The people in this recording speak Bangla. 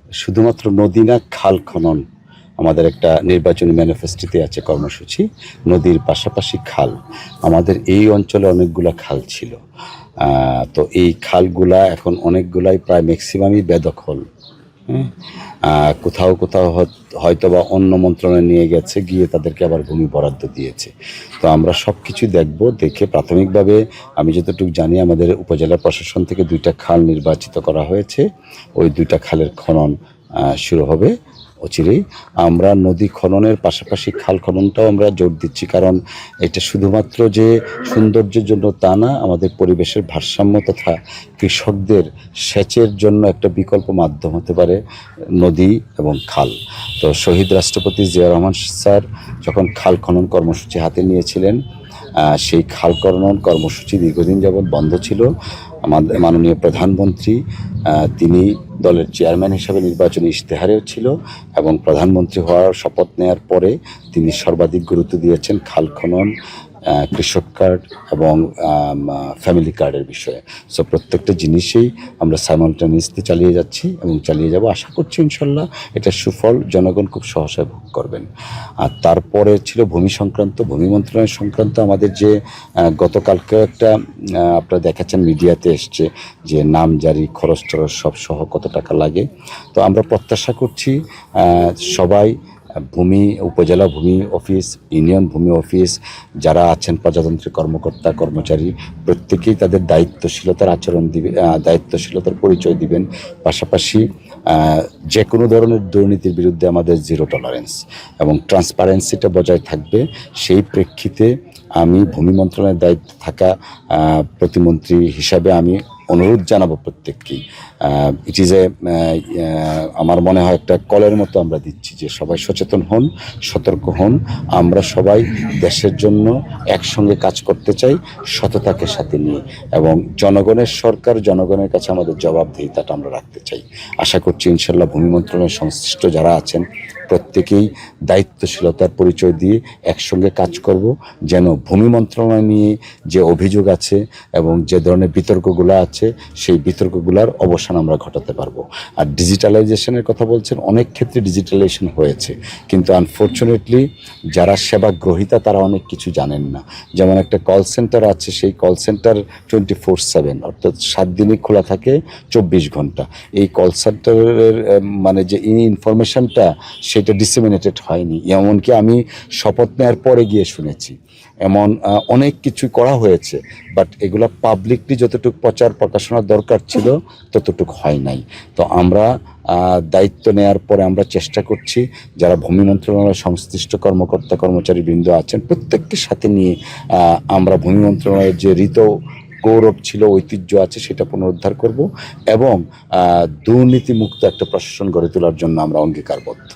শুধুমাত্র নদী না, খাল খনন আমাদের একটা নির্বাচনী ম্যানিফেস্টোতে আছে কর্মসূচি। নদীর পাশাপাশি খাল, আমাদের এই অঞ্চলে অনেকগুলা খাল ছিল। তো এই খালগুলা এখন অনেকগুলাই প্রায় ম্যাক্সিমামই বেদখল। হ্যাঁ, কোথাও কোথাও হয়তো বা অন্য মন্ত্রণালয়ে নিয়ে গেছে, গিয়ে তাদেরকে আবার ভূমি বরাদ্দ দিয়েছে। তো আমরা সব কিছু দেখব, দেখে প্রাথমিকভাবে আমি যতটুকু জানি আমাদের উপজেলা প্রশাসন থেকে 2টা খাল নির্বাচিত করা হয়েছে। ওই 2টা খালের খনন শুরু হবে অচিরেই। আমরা নদী খননের পাশাপাশি খাল খননটাও আমরা জোর দিচ্ছি, কারণ এটা শুধুমাত্র যে সৌন্দর্যের জন্য তা না, আমাদের পরিবেশের ভারসাম্য তথা কৃষকদের সেচের জন্য একটা বিকল্প মাধ্যম হতে পারে নদী এবং খাল। তো শহীদ রাষ্ট্রপতি জিয়া রহমান স্যার যখন খাল খনন কর্মসূচি হাতে নিয়েছিলেন, সেই খাল খনন কর্মসূচি দীর্ঘদিন যাবৎ বন্ধ ছিল। আমাদের মাননীয় প্রধানমন্ত্রী তিনি দলের চেয়ারম্যান হিসেবে নির্বাচনী ইশতেহারেও ছিল, এবং প্রধানমন্ত্রী হওয়ার শপথ নেওয়ার পরে তিনি সর্বাধিক গুরুত্ব দিয়েছেন খাল খনন, কৃষক কার্ড এবং ফ্যামিলি কার্ডের বিষয়ে। সো প্রত্যেকটা জিনিসেই আমরা সাইমালটেনিয়াসলি চালিয়ে যাচ্ছি এবং চালিয়ে যাব। আশা করছি ইনশাল্লাহ এটা সুফল জনগণ খুব সহসায় ভোগ করবেন। আর তারপরে ছিল ভূমি সংক্রান্ত, ভূমি মন্ত্রণালয় সংক্রান্ত আমাদের যে গতকালকে একটা আপনারা দেখাচ্ছেন মিডিয়াতে এসছে যে নামজারি খরচ টরচ সব সহ কত টাকা লাগে। তো আমরা প্রত্যাশা করছি সবাই ভূমি, উপজেলা ভূমি অফিস, ইউনিয়ন ভূমি অফিস, যারা আছেন প্রজাতান্ত্রিক কর্মকর্তা কর্মচারী, প্রত্যেকেই তাদের দায়িত্বশীলতার আচরণ দিবে, দায়িত্বশীলতার পরিচয় দিবেন। পাশাপাশি যে কোনো ধরনের দুর্নীতির বিরুদ্ধে আমাদের জিরো টলারেন্স এবং ট্রান্সপারেন্সিটা বজায় থাকবে। সেই প্রেক্ষিতে আমি ভূমি মন্ত্রণালয়ের দায়িত্বে থাকা প্রতিমন্ত্রী হিসাবে আমি অনুরোধ জানাবো প্রত্যেককেই। ইট ইজ আমার মনে হয় একটা কলের মতো আমরা দিচ্ছি যে সবাই সচেতন হন, সতর্ক হন। আমরা সবাই দেশের জন্য একসঙ্গে কাজ করতে চাই, সততাকে সাথে নিয়ে, এবং জনগণের সরকার, জনগণের কাছে আমাদের জবাবদিহিতাটা আমরা রাখতে চাই। আশা করছি ইনশাল্লাহ ভূমি মন্ত্রণালয়ের সংশ্লিষ্ট যারা আছেন প্রত্যেকেই দায়িত্বশীলতার পরিচয় দিয়ে একসঙ্গে কাজ করব, যেন ভূমি মন্ত্রণালয় নিয়ে যে অভিযোগ আছে এবং যে ধরনের বিতর্কগুলো আছে সেই বিতর্কগুলোর অবসান আমরা ঘটাতে পারবো। আর ডিজিটালাইজেশনের কথা বলছেন, অনেক ক্ষেত্রে ডিজিটালাইজেশন হয়েছে, কিন্তু আনফর্চুনেটলি যারা সেবা গ্রহীতা তারা অনেক কিছু জানেন না। যেমন একটা কল সেন্টার আছে, সেই কল সেন্টার 24/7 অর্থাৎ 7 দিনই খোলা থাকে, 24 ঘন্টা। এই কল সেন্টারের মানে যে ইনফরমেশনটা সেটা ডিসেমিনেটেড হয়নি। এমনকি আমি শপথ নেওয়ার পরে গিয়ে শুনেছি এমন অনেক কিছু করা হয়েছে, বাট এগুলা পাবলিকলি যতটুকু প্রচার প্রকাশনার দরকার ছিল ততটুকু হয় নাই। তো আমরা দায়িত্ব নেওয়ার পরে আমরা চেষ্টা করছি যারা ভূমি মন্ত্রণালয়ের সংশ্লিষ্ট কর্মকর্তা কর্মচারী বৃন্দ আছেন প্রত্যেককে সাথে নিয়ে আমরা ভূমি মন্ত্রণালয়ের যে ঋত গৌরব ছিল, ঐতিহ্য আছে, সেটা পুনরুদ্ধার করব এবং দুর্নীতিমুক্ত একটা প্রশাসন গড়ে তোলার জন্য আমরা অঙ্গীকারবদ্ধ।